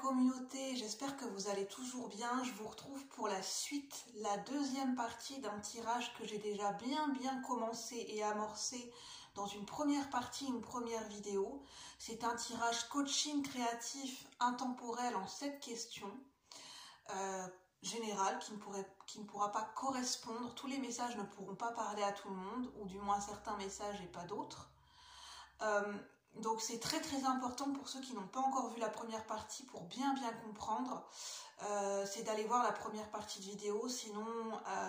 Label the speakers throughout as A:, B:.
A: communauté, j'espère que vous allez toujours bien. Je vous retrouve pour la suite, la deuxième partie d'un tirage que j'ai déjà bien commencé et amorcé dans une première partie, une première vidéo. C'est un tirage coaching créatif intemporel en 7 questions générales qui ne pourra pas correspondre. Tous les messages ne pourront pas parler à tout le monde, ou du moins certains messages et pas d'autres. Donc c'est très important pour ceux qui n'ont pas encore vu la première partie pour bien comprendre. C'est d'aller voir la première partie de vidéo, sinon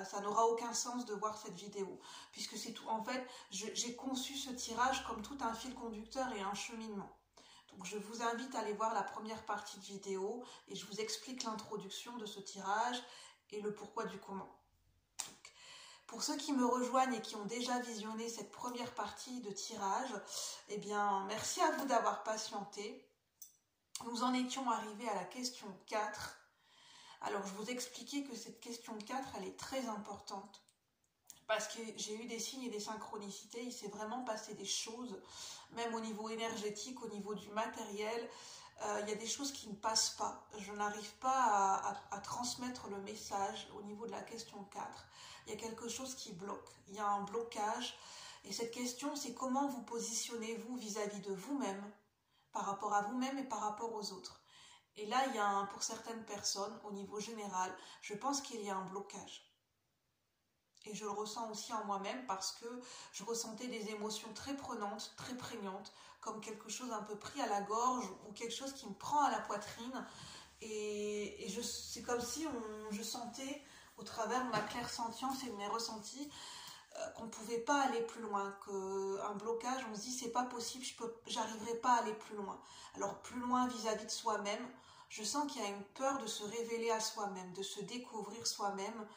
A: ça n'aura aucun sens de voir cette vidéo. Puisque c'est tout. En fait, j'ai conçu ce tirage comme tout un fil conducteur et un cheminement. Donc je vous invite à aller voir la première partie de vidéo et je vous explique l'introduction de ce tirage et le pourquoi du comment. Pour ceux qui me rejoignent et qui ont déjà visionné cette première partie de tirage, eh bien, merci à vous d'avoir patienté. Nous en étions arrivés à la question 4. Alors, je vous expliquais que cette question 4, elle est très importante parce que j'ai eu des signes et des synchronicités. Il s'est vraiment passé des choses, même au niveau énergétique, au niveau du matériel. Il y a des choses qui ne passent pas. Je n'arrive pas à transmettre le message au niveau de la question 4. Il y a quelque chose qui bloque. Il y a un blocage. Et cette question, c'est comment vous positionnez-vous vis-à-vis de vous-même, par rapport à vous-même et par rapport aux autres. Et là, il y a pour certaines personnes, au niveau général, je pense qu'il y a un blocage. Et je le ressens aussi en moi-même parce que je ressentais des émotions très prenantes, très prégnantes, comme quelque chose un peu pris à la gorge ou quelque chose qui me prend à la poitrine. Et c'est comme si je sentais, au travers de ma clairsentience et de mes ressentis, qu'on ne pouvait pas aller plus loin, qu'un blocage, on se dit c'est pas possible, j'arriverai pas à aller plus loin. Alors plus loin vis-à-vis de soi-même, je sens qu'il y a une peur de se révéler à soi-même, de se découvrir soi-même,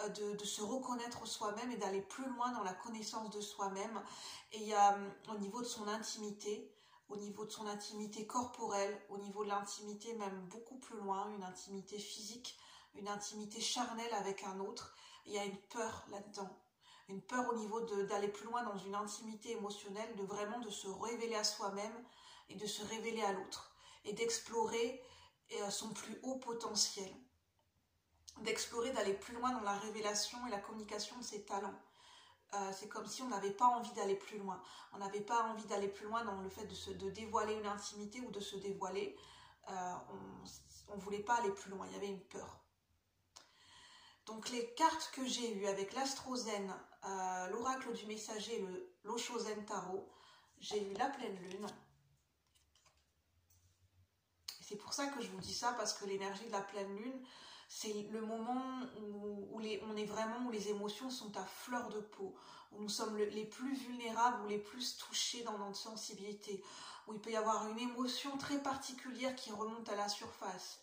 A: de se reconnaître soi-même et d'aller plus loin dans la connaissance de soi-même. Et il y a au niveau de son intimité, au niveau de son intimité corporelle, au niveau de l'intimité même beaucoup plus loin, une intimité physique, une intimité charnelle avec un autre, il y a une peur là-dedans. Une peur au niveau d'aller plus loin dans une intimité émotionnelle, de se révéler à soi-même et de se révéler à l'autre. Et d'explorer son plus haut potentiel. D'explorer, d'aller plus loin dans la révélation et la communication de ses talents. C'est comme si on n'avait pas envie d'aller plus loin. On n'avait pas envie d'aller plus loin dans le fait de dévoiler une intimité ou de se dévoiler. On ne voulait pas aller plus loin, il y avait une peur. Donc les cartes que j'ai eues avec l'Astro-Zen, l'Oracle du Messager, l'Osho-Zen Tarot, j'ai eu la pleine lune. C'est pour ça que je vous dis ça, parce que l'énergie de la pleine lune, c'est le moment où les émotions sont à fleur de peau, où nous sommes les plus vulnérables ou les plus touchés dans notre sensibilité, où il peut y avoir une émotion très particulière qui remonte à la surface,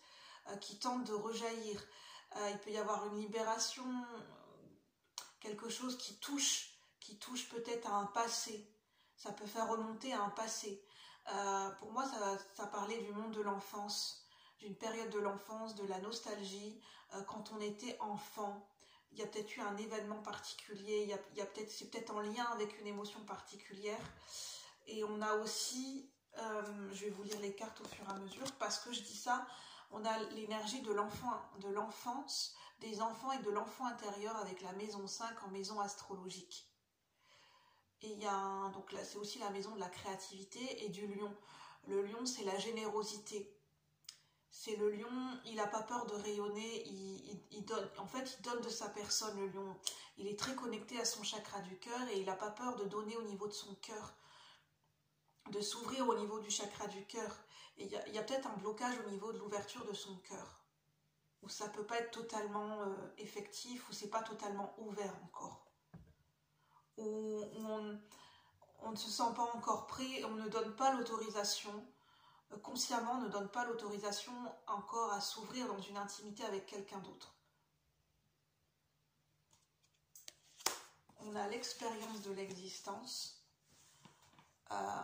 A: qui tente de rejaillir. Il peut y avoir une libération, quelque chose qui touche peut-être à un passé. Ça peut faire remonter à un passé. Pour moi, ça parlait du monde de l'enfance, d'une période de l'enfance, de la nostalgie, quand on était enfant. Il y a peut-être eu un événement particulier, c'est peut-être en lien avec une émotion particulière. Et on a aussi, je vais vous lire les cartes au fur et à mesure, parce que je dis ça, on a l'énergie de l'enfance, des enfants et de l'enfant intérieur avec la maison 5 en maison astrologique. Et il y a donc là, c'est aussi la maison de la créativité et du lion. Le lion, c'est la générosité. C'est le lion, il n'a pas peur de rayonner, il donne de sa personne, le lion. Il est très connecté à son chakra du cœur et il n'a pas peur de donner au niveau de son cœur, de s'ouvrir au niveau du chakra du cœur. Et il y a peut-être un blocage au niveau de l'ouverture de son cœur, où ça ne peut pas être totalement effectif, où c'est pas totalement ouvert encore. Où on ne se sent pas encore prêt, on ne donne pas l'autorisation, consciemment on ne donne pas l'autorisation encore à s'ouvrir dans une intimité avec quelqu'un d'autre. On a l'expérience de l'existence.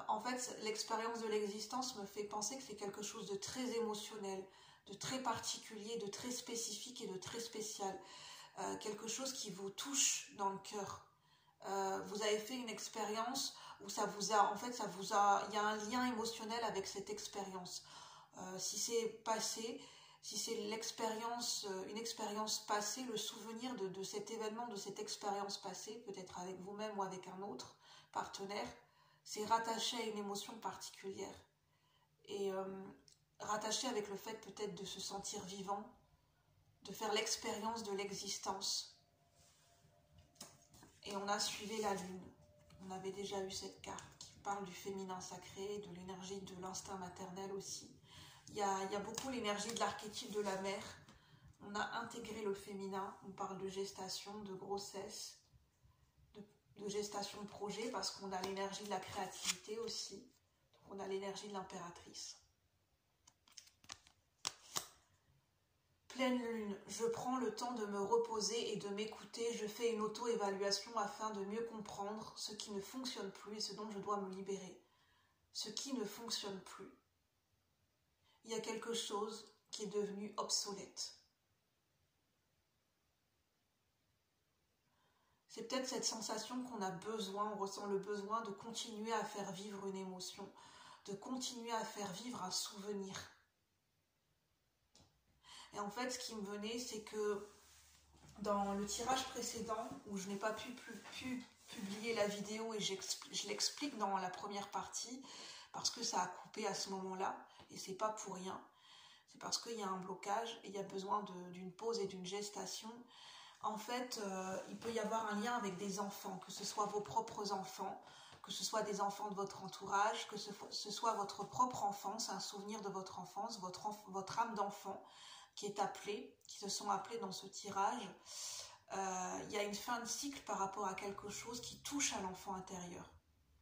A: En fait, l'expérience de l'existence me fait penser que c'est quelque chose de très émotionnel, de très particulier, de très spécifique et de très spécial. Quelque chose qui vous touche dans le cœur. Vous avez fait une expérience où il y a un lien émotionnel avec cette expérience. Si c'est passé, si c'est l'expérience, une expérience passée, le souvenir de cet événement, de cette expérience passée, peut-être avec vous-même ou avec un autre partenaire, c'est rattaché à une émotion particulière. Et rattaché avec le fait peut-être de se sentir vivant, de faire l'expérience de l'existence. Et on a suivi la lune. On avait déjà eu cette carte qui parle du féminin sacré, de l'énergie de l'instinct maternel aussi. Il y a beaucoup l'énergie de l'archétype de la mère. On a intégré le féminin. On parle de gestation, de grossesse, de gestation de projet, parce qu'on a l'énergie de la créativité aussi. Donc on a l'énergie de l'impératrice. Pleine lune, je prends le temps de me reposer et de m'écouter. Je fais une auto-évaluation afin de mieux comprendre ce qui ne fonctionne plus et ce dont je dois me libérer. Ce qui ne fonctionne plus. Il y a quelque chose qui est devenu obsolète. C'est peut-être cette sensation qu'on a besoin, on ressent le besoin de continuer à faire vivre une émotion, de continuer à faire vivre un souvenir. Et en fait, ce qui me venait, c'est que dans le tirage précédent, où je n'ai pas pu publier la vidéo et je l'explique dans la première partie, parce que ça a coupé à ce moment-là, et c'est pas pour rien, c'est parce qu'il y a un blocage et il y a besoin d'une pause et d'une gestation. En fait, il peut y avoir un lien avec des enfants, que ce soit vos propres enfants, que ce soit des enfants de votre entourage, que ce soit votre propre enfance, un souvenir de votre enfance, votre âme d'enfant qui est appelée, qui se sont appelés dans ce tirage. Il y a une fin de cycle par rapport à quelque chose qui touche à l'enfant intérieur,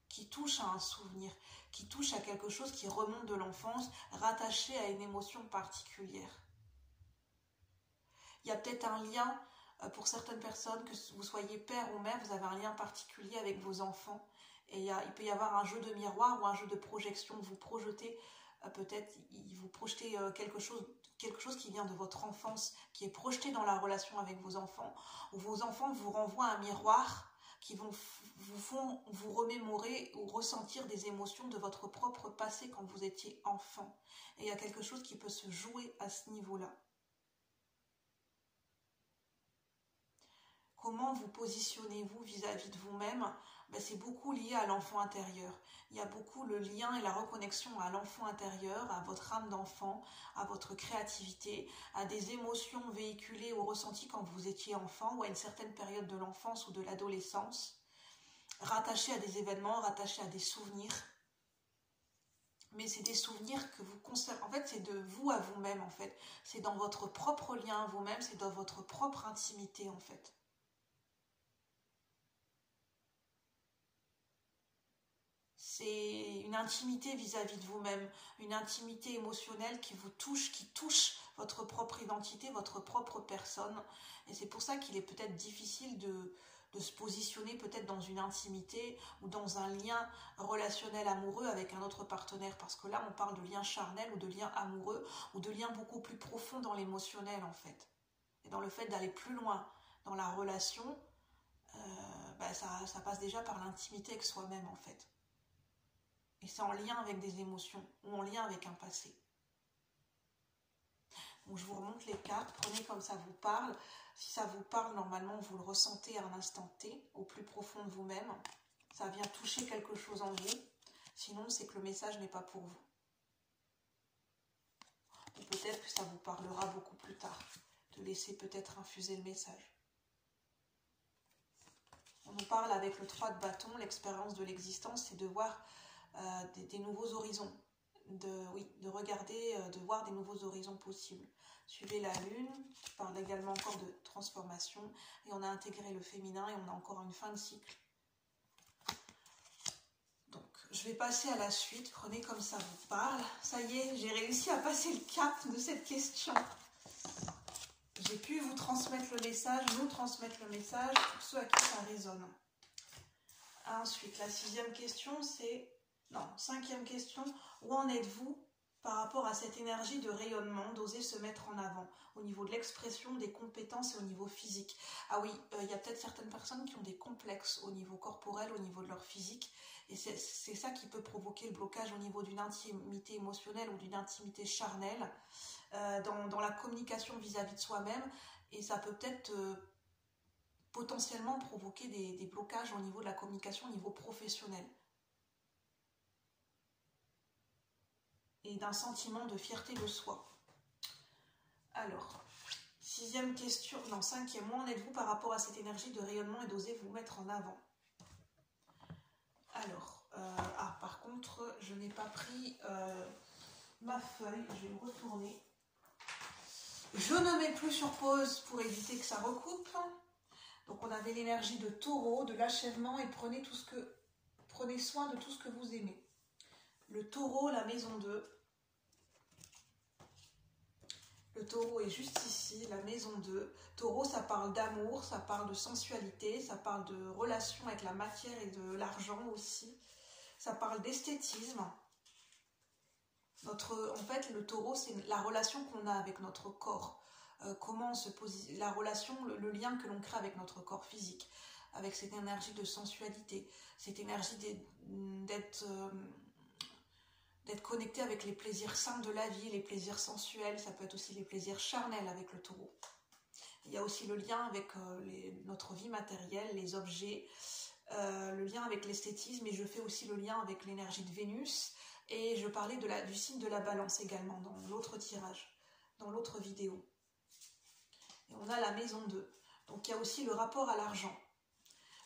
A: qui touche à un souvenir, qui touche à quelque chose qui remonte de l'enfance, rattaché à une émotion particulière. Il y a peut-être un lien, pour certaines personnes, que vous soyez père ou mère, vous avez un lien particulier avec vos enfants. Et il peut y avoir un jeu de miroir ou un jeu de projection. Vous projetez, peut-être, vous projetez quelque chose qui vient de votre enfance, qui est projeté dans la relation avec vos enfants, où vos enfants vous renvoient un miroir qui vous font vous remémorer ou ressentir des émotions de votre propre passé quand vous étiez enfant. Et il y a quelque chose qui peut se jouer à ce niveau-là. Comment vous positionnez-vous vis-à-vis de vous-même? C'est beaucoup lié à l'enfant intérieur. Il y a beaucoup le lien et la reconnexion à l'enfant intérieur, à votre âme d'enfant, à votre créativité, à des émotions véhiculées ou ressenties quand vous étiez enfant ou à une certaine période de l'enfance ou de l'adolescence, rattachées à des événements, rattachées à des souvenirs. Mais c'est des souvenirs que vous conservez. En fait, c'est de vous à vous-même, en fait. C'est dans votre propre lien à vous-même, c'est dans votre propre intimité, en fait. C'est une intimité vis-à-vis de vous-même, une intimité émotionnelle qui vous touche, qui touche votre propre identité, votre propre personne. Et c'est pour ça qu'il est peut-être difficile de se positionner peut-être dans une intimité ou dans un lien relationnel amoureux avec un autre partenaire. Parce que là, on parle de lien charnel ou de lien amoureux ou de lien beaucoup plus profond dans l'émotionnel en fait. Et dans le fait d'aller plus loin dans la relation, ça passe déjà par l'intimité avec soi-même en fait. Et c'est en lien avec des émotions ou en lien avec un passé. Donc je vous remonte les cartes, prenez comme ça vous parle. Si ça vous parle, normalement, vous le ressentez à un instant T, au plus profond de vous-même. Ça vient toucher quelque chose en vous. Sinon, c'est que le message n'est pas pour vous. Ou peut-être que ça vous parlera beaucoup plus tard. De laisser peut-être infuser le message. On nous parle avec le 3 de bâton, l'expérience de l'existence, c'est de voir des nouveaux horizons, de regarder, de voir des nouveaux horizons possibles. Suivez la lune, qui parle également encore de transformation, et on a intégré le féminin et on a encore une fin de cycle. Donc, je vais passer à la suite, prenez comme ça vous parle. Ça y est, j'ai réussi à passer le cap de cette question. J'ai pu vous transmettre le message, nous transmettre le message, pour ceux à qui ça résonne. Ensuite, la 6e question, c'est... Non, 5e question, où en êtes-vous par rapport à cette énergie de rayonnement, d'oser se mettre en avant, au niveau de l'expression, des compétences et au niveau physique. Ah oui, il y a peut-être certaines personnes qui ont des complexes au niveau corporel, au niveau de leur physique, et c'est ça qui peut provoquer le blocage au niveau d'une intimité émotionnelle ou d'une intimité charnelle, dans la communication vis-à-vis de soi-même, et ça peut peut-être potentiellement provoquer des blocages au niveau de la communication, au niveau professionnel. Et d'un sentiment de fierté de soi. Alors, cinquième, où en êtes-vous par rapport à cette énergie de rayonnement et d'oser vous mettre en avant? Alors, par contre, je n'ai pas pris ma feuille, je vais me retourner. Je ne mets plus sur pause pour éviter que ça recoupe. Donc on avait l'énergie de taureau, de l'achèvement, et prenez soin de tout ce que vous aimez. Le taureau, la maison 2. Le taureau est juste ici, la maison 2. Taureau, ça parle d'amour, ça parle de sensualité, ça parle de relation avec la matière et de l'argent aussi. Ça parle d'esthétisme. En fait, le taureau, c'est la relation qu'on a avec notre corps. Comment on se positionne, la relation, le lien que l'on crée avec notre corps physique, avec cette énergie de sensualité, cette énergie d'être connecté avec les plaisirs sains de la vie, les plaisirs sensuels, ça peut être aussi les plaisirs charnels avec le taureau. Il y a aussi le lien avec notre vie matérielle, les objets, le lien avec l'esthétisme, et je fais aussi le lien avec l'énergie de Vénus, et je parlais du signe de la balance également dans l'autre tirage, dans l'autre vidéo. Et on a la maison 2. Donc il y a aussi le rapport à l'argent.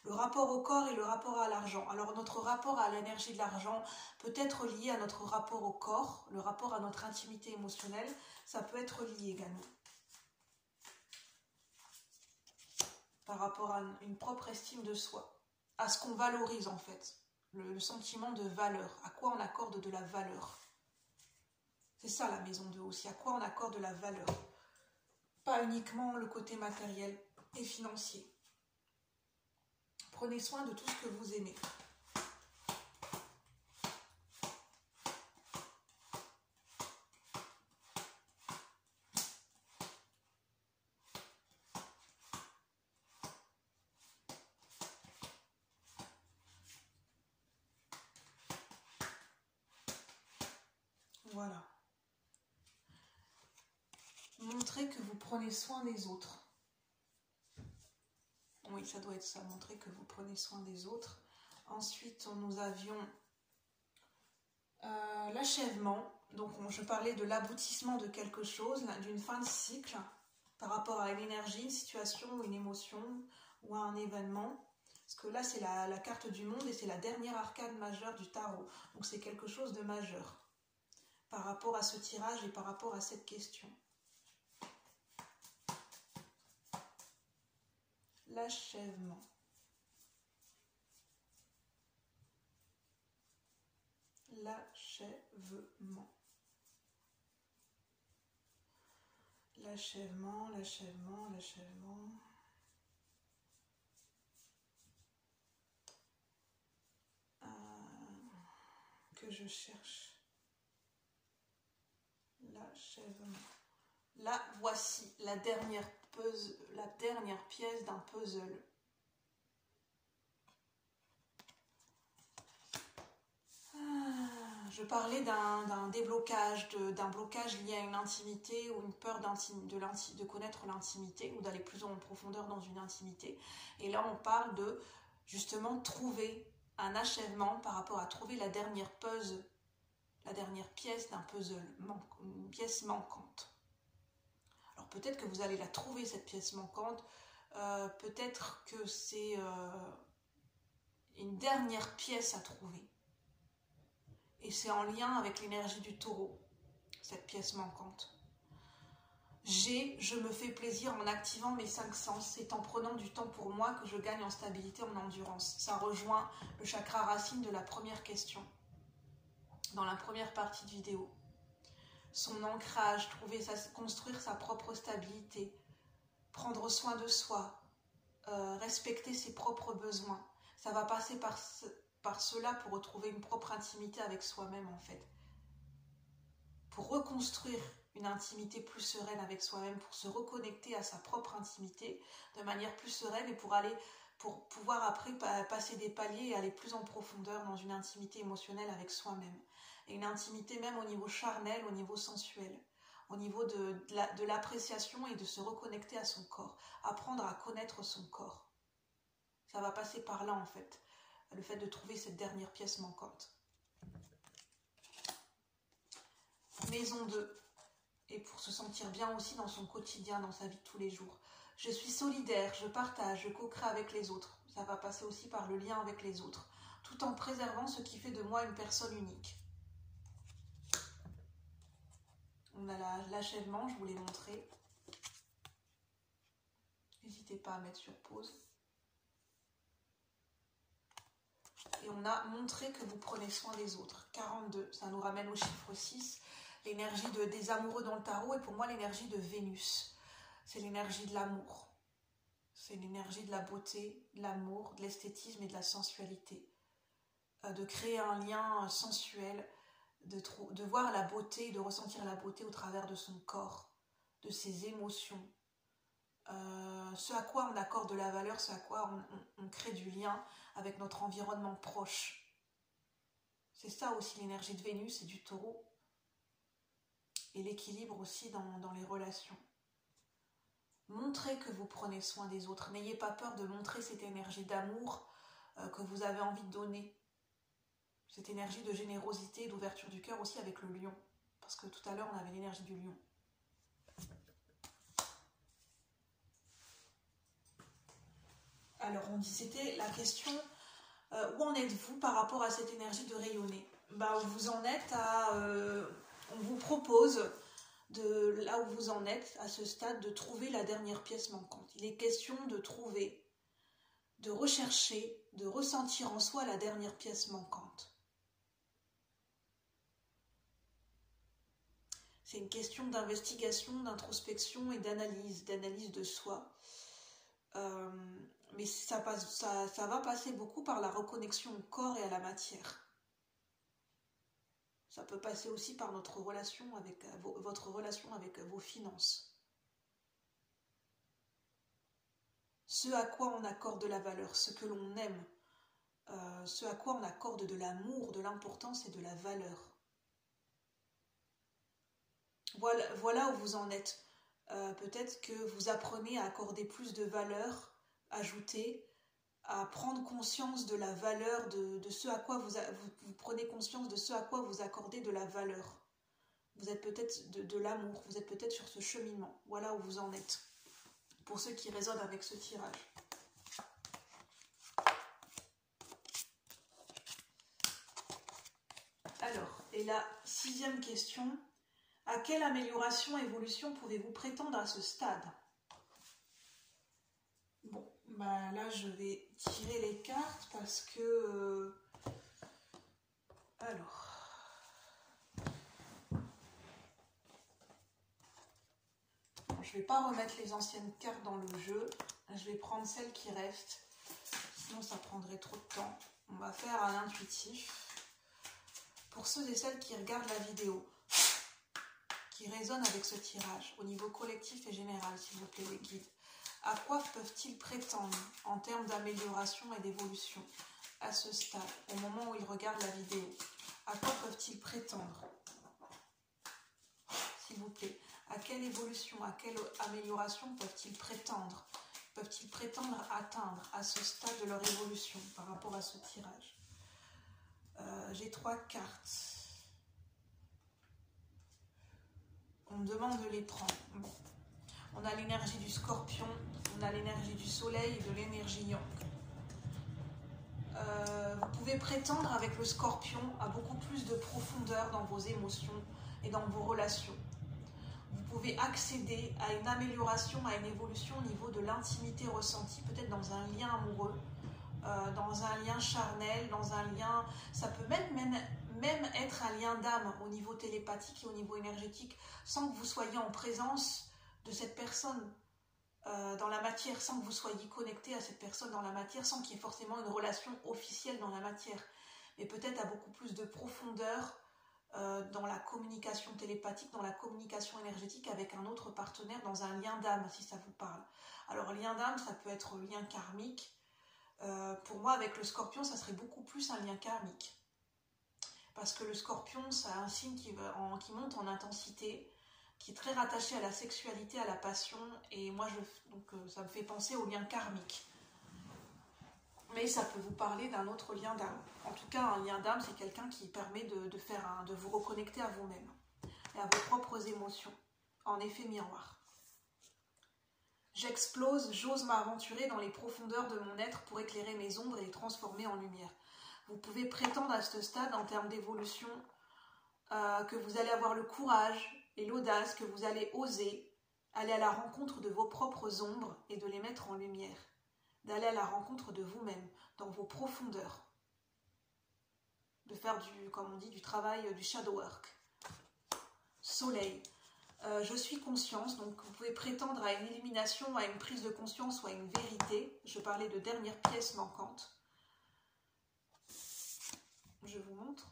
A: Le rapport au corps et le rapport à l'argent. Alors notre rapport à l'énergie de l'argent peut être lié à notre rapport au corps, le rapport à notre intimité émotionnelle, ça peut être lié également. Par rapport à une propre estime de soi, à ce qu'on valorise en fait, le sentiment de valeur, à quoi on accorde de la valeur. C'est ça la maison 2 aussi, à quoi on accorde de la valeur. Pas uniquement le côté matériel et financier. Prenez soin de tout ce que vous aimez. Voilà. Montrez que vous prenez soin des autres. Oui, ça doit être ça, montrer que vous prenez soin des autres. Ensuite, nous avions l'achèvement. Donc, je parlais de l'aboutissement de quelque chose, d'une fin de cycle, par rapport à une énergie, une situation, une émotion ou à un événement. Parce que là, c'est la carte du monde et c'est la dernière arcane majeure du tarot. Donc, c'est quelque chose de majeur par rapport à ce tirage et par rapport à cette question. L'achèvement. L'achèvement. L'achèvement, l'achèvement, l'achèvement. Que je cherche. L'achèvement. Là, voici la dernière pièce d'un puzzle. Je parlais d'un déblocage, d'un blocage lié à une intimité ou une peur de connaître l'intimité ou d'aller plus en profondeur dans une intimité. Et là, on parle de justement trouver un achèvement par rapport à trouver la dernière pièce d'un puzzle, une pièce manquante. Alors peut-être que vous allez la trouver, cette pièce manquante, peut-être que c'est une dernière pièce à trouver. Et c'est en lien avec l'énergie du taureau, cette pièce manquante. Je me fais plaisir en activant mes 5 sens. C'est en prenant du temps pour moi que je gagne en stabilité, en endurance. Ça rejoint le chakra racine de la première question, dans la première partie de vidéo. Son ancrage, construire sa propre stabilité, prendre soin de soi, respecter ses propres besoins. Ça va passer par cela pour retrouver une propre intimité avec soi-même en fait. pour reconstruire une intimité plus sereine avec soi-même, pour se reconnecter à sa propre intimité de manière plus sereine et pour pouvoir après passer des paliers et aller plus en profondeur dans une intimité émotionnelle avec soi-même. Et une intimité même au niveau charnel, au niveau sensuel, au niveau de l'appréciation et de se reconnecter à son corps, apprendre à connaître son corps. Ça va passer par là en fait, le fait de trouver cette dernière pièce manquante. Maison 2. Et pour se sentir bien aussi dans son quotidien, dans sa vie de tous les jours. Je suis solidaire, je partage, je co-crée avec les autres. Ça va passer aussi par le lien avec les autres, tout en préservant ce qui fait de moi une personne unique. On a l'achèvement, je vous l'ai montré. N'hésitez pas à mettre sur pause. Et on a montré que vous prenez soin des autres. 42, ça nous ramène au chiffre 6. L'énergie des amoureux dans le tarot est pour moi l'énergie de Vénus. C'est l'énergie de l'amour. C'est l'énergie de la beauté, de l'amour, de l'esthétisme et de la sensualité. De créer un lien sensuel, de voir la beauté, de ressentir la beauté au travers de son corps, de ses émotions. Ce à quoi on accorde de la valeur, ce à quoi on crée du lien avec notre environnement proche. C'est ça aussi l'énergie de Vénus et du taureau. Et l'équilibre aussi dans les relations. Montrez que vous prenez soin des autres. N'ayez pas peur de montrer cette énergie d'amour que vous avez envie de donner. Cette énergie de générosité et d'ouverture du cœur aussi avec le lion. Parce que tout à l'heure, on avait l'énergie du lion. Alors, on dit, c'était la question, où en êtes-vous par rapport à cette énergie de rayonner? Vous en êtes à... on vous propose, de là où vous en êtes, à ce stade, de trouver la dernière pièce manquante. Il est question de trouver, de rechercher, de ressentir en soi la dernière pièce manquante. C'est une question d'investigation, d'introspection et d'analyse de soi. Mais ça va passer beaucoup par la reconnexion au corps et à la matière. Ça peut passer aussi par votre relation avec vos finances. Ce à quoi on accorde de la valeur, ce que l'on aime, ce à quoi on accorde de l'amour, de l'importance et de la valeur. Voilà où vous en êtes. Peut-être que vous apprenez à accorder plus de valeur ajoutée, à prendre conscience de la valeur de ce à quoi vous prenez conscience de ce à quoi vous accordez de la valeur. Vous êtes peut-être de l'amour, vous êtes peut-être sur ce cheminement. Voilà où vous en êtes. Pour ceux qui résonnent avec ce tirage. Alors, et la 6e question. À quelle amélioration, évolution pouvez-vous prétendre à ce stade? Bon, là je vais tirer les cartes parce que... Alors... Je ne vais pas remettre les anciennes cartes dans le jeu. Je vais prendre celles qui restent. Sinon ça prendrait trop de temps. On va faire à l'intuitif. Pour ceux et celles qui regardent la vidéo, qui résonnent avec ce tirage, au niveau collectif et général, s'il vous plaît, les guides. À quoi peuvent-ils prétendre en termes d'amélioration et d'évolution à ce stade, au moment où ils regardent la vidéo? À quoi peuvent-ils prétendre? S'il vous plaît, à quelle évolution, à quelle amélioration peuvent-ils prétendre? Peuvent-ils prétendre atteindre à ce stade de leur évolution par rapport à ce tirage? J'ai 3 cartes. On me demande de les prendre. On a l'énergie du scorpion, on a l'énergie du soleil et de l'énergie yang. Vous pouvez prétendre avec le scorpion à beaucoup plus de profondeur dans vos émotions et dans vos relations. Vous pouvez accéder à une amélioration, à une évolution au niveau de l'intimité ressentie, peut-être dans un lien amoureux, dans un lien charnel, dans un lien... Ça peut même être un lien d'âme au niveau télépathique et au niveau énergétique, sans que vous soyez en présence de cette personne dans la matière, sans que vous soyez connecté à cette personne dans la matière, sans qu'il y ait forcément une relation officielle dans la matière, mais peut-être à beaucoup plus de profondeur dans la communication télépathique, dans la communication énergétique avec un autre partenaire dans un lien d'âme, si ça vous parle. Alors lien d'âme, ça peut être lien karmique. Pour moi, avec le scorpion, ça serait beaucoup plus un lien karmique. Parce que le scorpion, c'est un signe qui monte en intensité, qui est très rattaché à la sexualité, à la passion, et moi, ça me fait penser au lien karmique. Mais ça peut vous parler d'un autre lien d'âme. En tout cas, un lien d'âme, c'est quelqu'un qui permet de vous reconnecter à vous-même et à vos propres émotions, en effet miroir. J'explose, j'ose m'aventurer dans les profondeurs de mon être pour éclairer mes ombres et les transformer en lumière. Vous pouvez prétendre à ce stade, en termes d'évolution, que vous allez avoir le courage et l'audace, que vous allez oser aller à la rencontre de vos propres ombres et de les mettre en lumière. D'aller à la rencontre de vous-même, dans vos profondeurs. De faire comme on dit, du travail, du shadow work. Soleil. Je suis conscience, donc vous pouvez prétendre à une illumination, à une prise de conscience ou à une vérité. Je parlais de dernière pièce manquante. Je vous montre.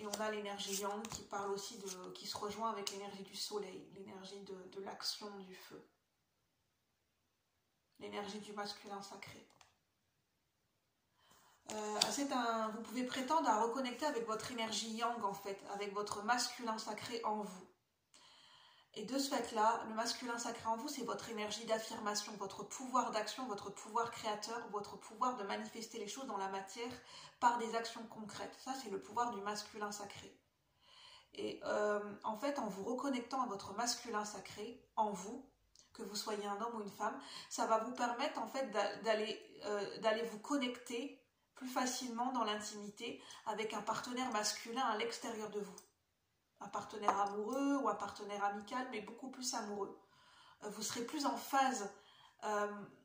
A: Et on a l'énergie yang qui parle aussi qui se rejoint avec l'énergie du soleil, l'énergie de l'action du feu. L'énergie du masculin sacré. Vous pouvez prétendre à reconnecter avec votre énergie yang en fait, avec votre masculin sacré en vous. Et de ce fait-là, le masculin sacré en vous, c'est votre énergie d'affirmation, votre pouvoir d'action, votre pouvoir créateur, votre pouvoir de manifester les choses dans la matière par des actions concrètes. Ça, c'est le pouvoir du masculin sacré. Et en fait, en vous reconnectant à votre masculin sacré en vous, que vous soyez un homme ou une femme, ça va vous permettre en fait d'aller vous connecter plus facilement dans l'intimité avec un partenaire masculin à l'extérieur de vous. Un partenaire amoureux ou un partenaire amical, mais beaucoup plus amoureux. Vous serez plus en phase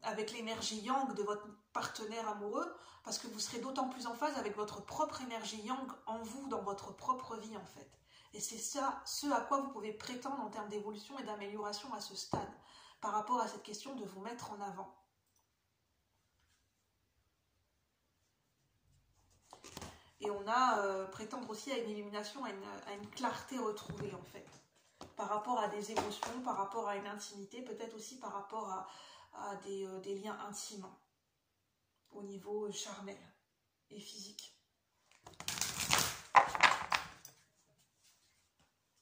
A: avec l'énergie yang de votre partenaire amoureux, parce que vous serez d'autant plus en phase avec votre propre énergie yang en vous, dans votre propre vie en fait. Et c'est ça, ce à quoi vous pouvez prétendre en termes d'évolution et d'amélioration à ce stade, par rapport à cette question de vous mettre en avant. Et on a prétendre aussi à une illumination, à une clarté retrouvée en fait, par rapport à des émotions, par rapport à une intimité, peut-être aussi par rapport à des liens intimes, au niveau charnel et physique.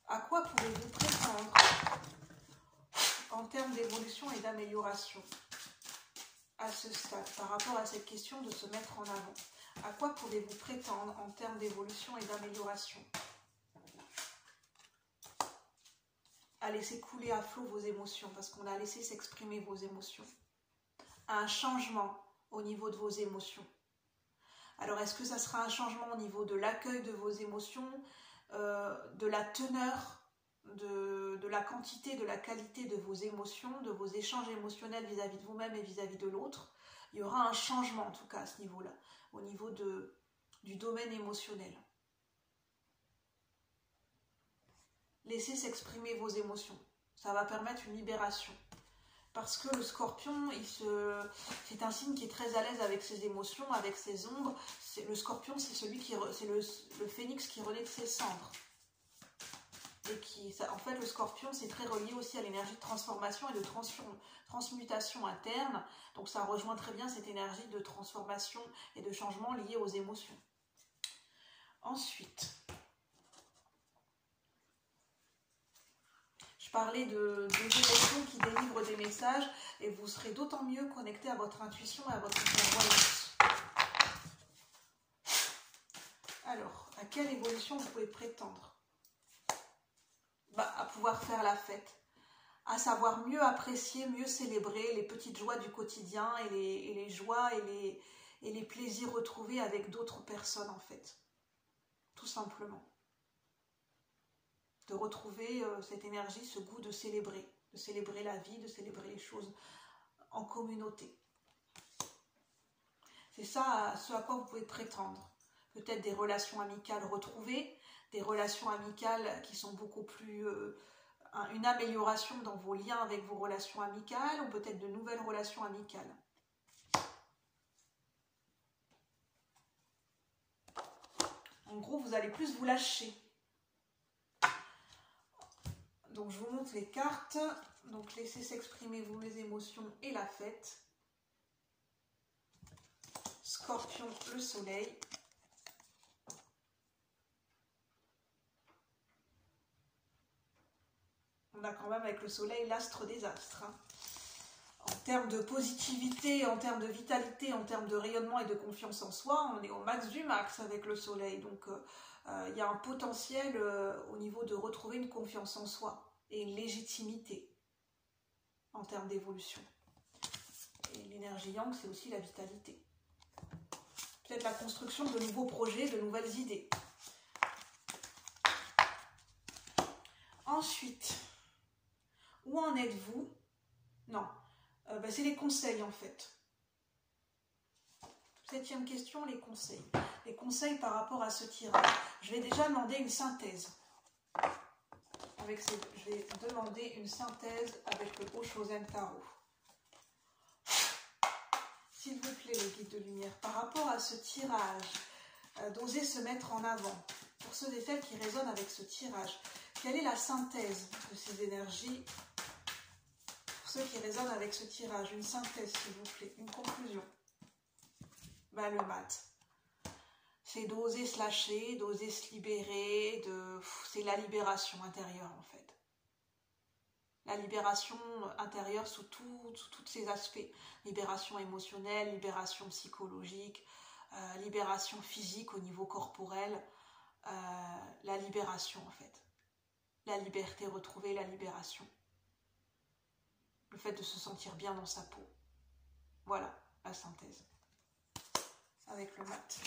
A: À quoi pouvez-vous prétendre en termes d'évolution et d'amélioration à ce stade, par rapport à cette question de se mettre en avant? À quoi pouvez-vous prétendre en termes d'évolution et d'amélioration? À laisser couler à flot vos émotions, parce qu'on a laissé s'exprimer vos émotions. À un changement au niveau de vos émotions. Alors, est-ce que ça sera un changement au niveau de l'accueil de vos émotions, de la teneur, de la quantité, de la qualité de vos émotions, de vos échanges émotionnels vis-à-vis de vous-même et vis-à-vis de l'autre? Il y aura un changement en tout cas à ce niveau-là, au niveau du domaine émotionnel. Laissez s'exprimer vos émotions, ça va permettre une libération. Parce que le scorpion, c'est un signe qui est très à l'aise avec ses émotions, avec ses ombres. Le scorpion, c'est le phénix qui renaît de ses cendres. Et en fait, le scorpion, c'est très relié aussi à l'énergie de transformation et de transmutation interne. Donc ça rejoint très bien cette énergie de transformation et de changement liée aux émotions. Ensuite, je parlais des émotions qui délivrent des messages et vous serez d'autant mieux connecté à votre intuition et à votre clairvoyance. Alors, à quelle évolution vous pouvez prétendre? À pouvoir faire la fête, à savoir mieux apprécier, mieux célébrer les petites joies du quotidien et les joies et les plaisirs retrouvés avec d'autres personnes en fait, tout simplement. De retrouver cette énergie, ce goût de célébrer la vie, de célébrer les choses en communauté. C'est ça ce à quoi vous pouvez prétendre. Peut-être des relations amicales retrouvées, des relations amicales qui sont beaucoup plus... une amélioration dans vos liens avec vos relations amicales, ou peut-être de nouvelles relations amicales. En gros, vous allez plus vous lâcher. Donc, je vous montre les cartes. Donc, laissez s'exprimer vos émotions et la fête. Scorpion, le soleil. On a quand même avec le soleil l'astre des astres. Hein. En termes de positivité, en termes de vitalité, en termes de rayonnement et de confiance en soi, on est au max du max avec le soleil. Donc, il y a un potentiel au niveau de retrouver une confiance en soi et une légitimité en termes d'évolution. Et l'énergie yang, c'est aussi la vitalité. Peut-être la construction de nouveaux projets, de nouvelles idées. Ensuite, où en êtes-vous? Non, c'est les conseils en fait. 7e question, les conseils. Les conseils par rapport à ce tirage. Je vais déjà demander une synthèse. Je vais demander une synthèse avec le Oshozen Tarot. S'il vous plaît, les guides de lumière, par rapport à ce tirage, d'oser se mettre en avant. Pour ceux et celles qui résonnent avec ce tirage, quelle est la synthèse de ces énergies? Pour ceux qui résonnent avec ce tirage, une synthèse, s'il vous plaît, une conclusion. Le mat. C'est d'oser se lâcher, d'oser se libérer, c'est la libération intérieure en fait. La libération intérieure sous tous ses aspects. Libération émotionnelle, libération psychologique, libération physique au niveau corporel, la libération en fait. La liberté retrouvée, la libération. Le fait de se sentir bien dans sa peau. Voilà la synthèse. Avec le mat.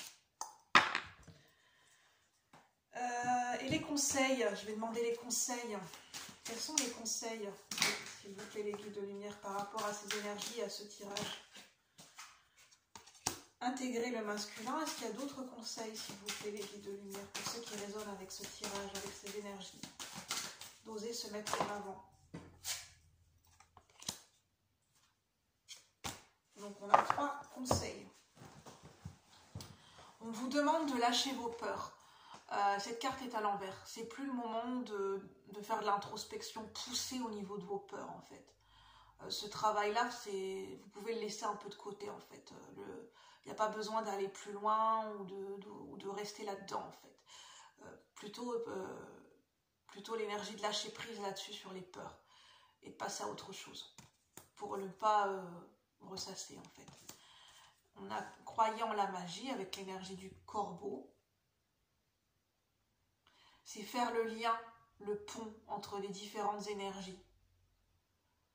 A: Et les conseils, je vais demander les conseils. Quels sont les conseils, s'il vous plaît, les guides de lumière, par rapport à ces énergies, à ce tirage? Intégrer le masculin. Est-ce qu'il y a d'autres conseils, s'il vous plaît, les guides de lumière, pour ceux qui résonnent avec ce tirage, avec ces énergies? D'oser se mettre en avant. Donc, on a 3 conseils. On vous demande de lâcher vos peurs. Cette carte est à l'envers. C'est plus le moment de faire de l'introspection poussée au niveau de vos peurs, en fait. Ce travail-là, vous pouvez le laisser un peu de côté, en fait. Il n'y a pas besoin d'aller plus loin ou de rester là-dedans, en fait. Plutôt l'énergie de lâcher prise là-dessus sur les peurs et de passer à autre chose pour ne pas ressasser, en fait. On a croyé en la magie avec l'énergie du corbeau. C'est faire le lien, le pont entre les différentes énergies,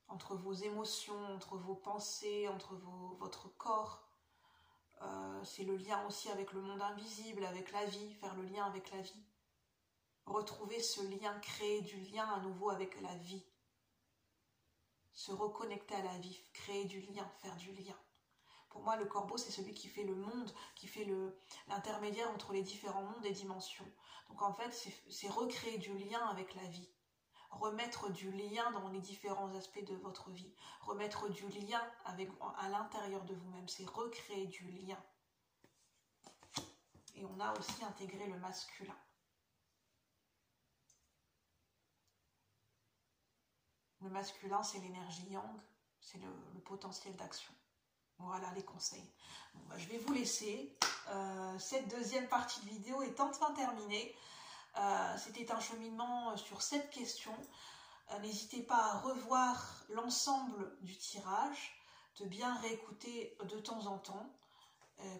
A: entre vos émotions, entre vos pensées, entre votre corps. C'est le lien aussi avec le monde invisible, avec la vie, faire le lien avec la vie. Retrouver ce lien, créer du lien à nouveau avec la vie. Se reconnecter à la vie, créer du lien, faire du lien. Pour moi, le corbeau, c'est celui qui fait le monde, qui fait l'intermédiaire entre les différents mondes et dimensions. Donc en fait, c'est recréer du lien avec la vie. Remettre du lien dans les différents aspects de votre vie. Remettre du lien à l'intérieur de vous-même. C'est recréer du lien. Et on a aussi intégré le masculin. Le masculin, c'est l'énergie yang, c'est le potentiel d'action. Voilà les conseils. Bon, je vais vous laisser. Cette deuxième partie de vidéo est enfin terminée. C'était un cheminement sur 7 questions. N'hésitez pas à revoir l'ensemble du tirage, de bien réécouter de temps en temps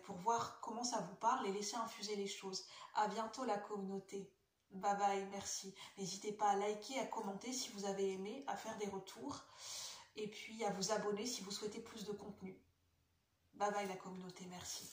A: pour voir comment ça vous parle et laisser infuser les choses. À bientôt la communauté. Bye bye, merci. N'hésitez pas à liker, à commenter si vous avez aimé, à faire des retours et puis à vous abonner si vous souhaitez plus de contenu. Bye bye la communauté, merci.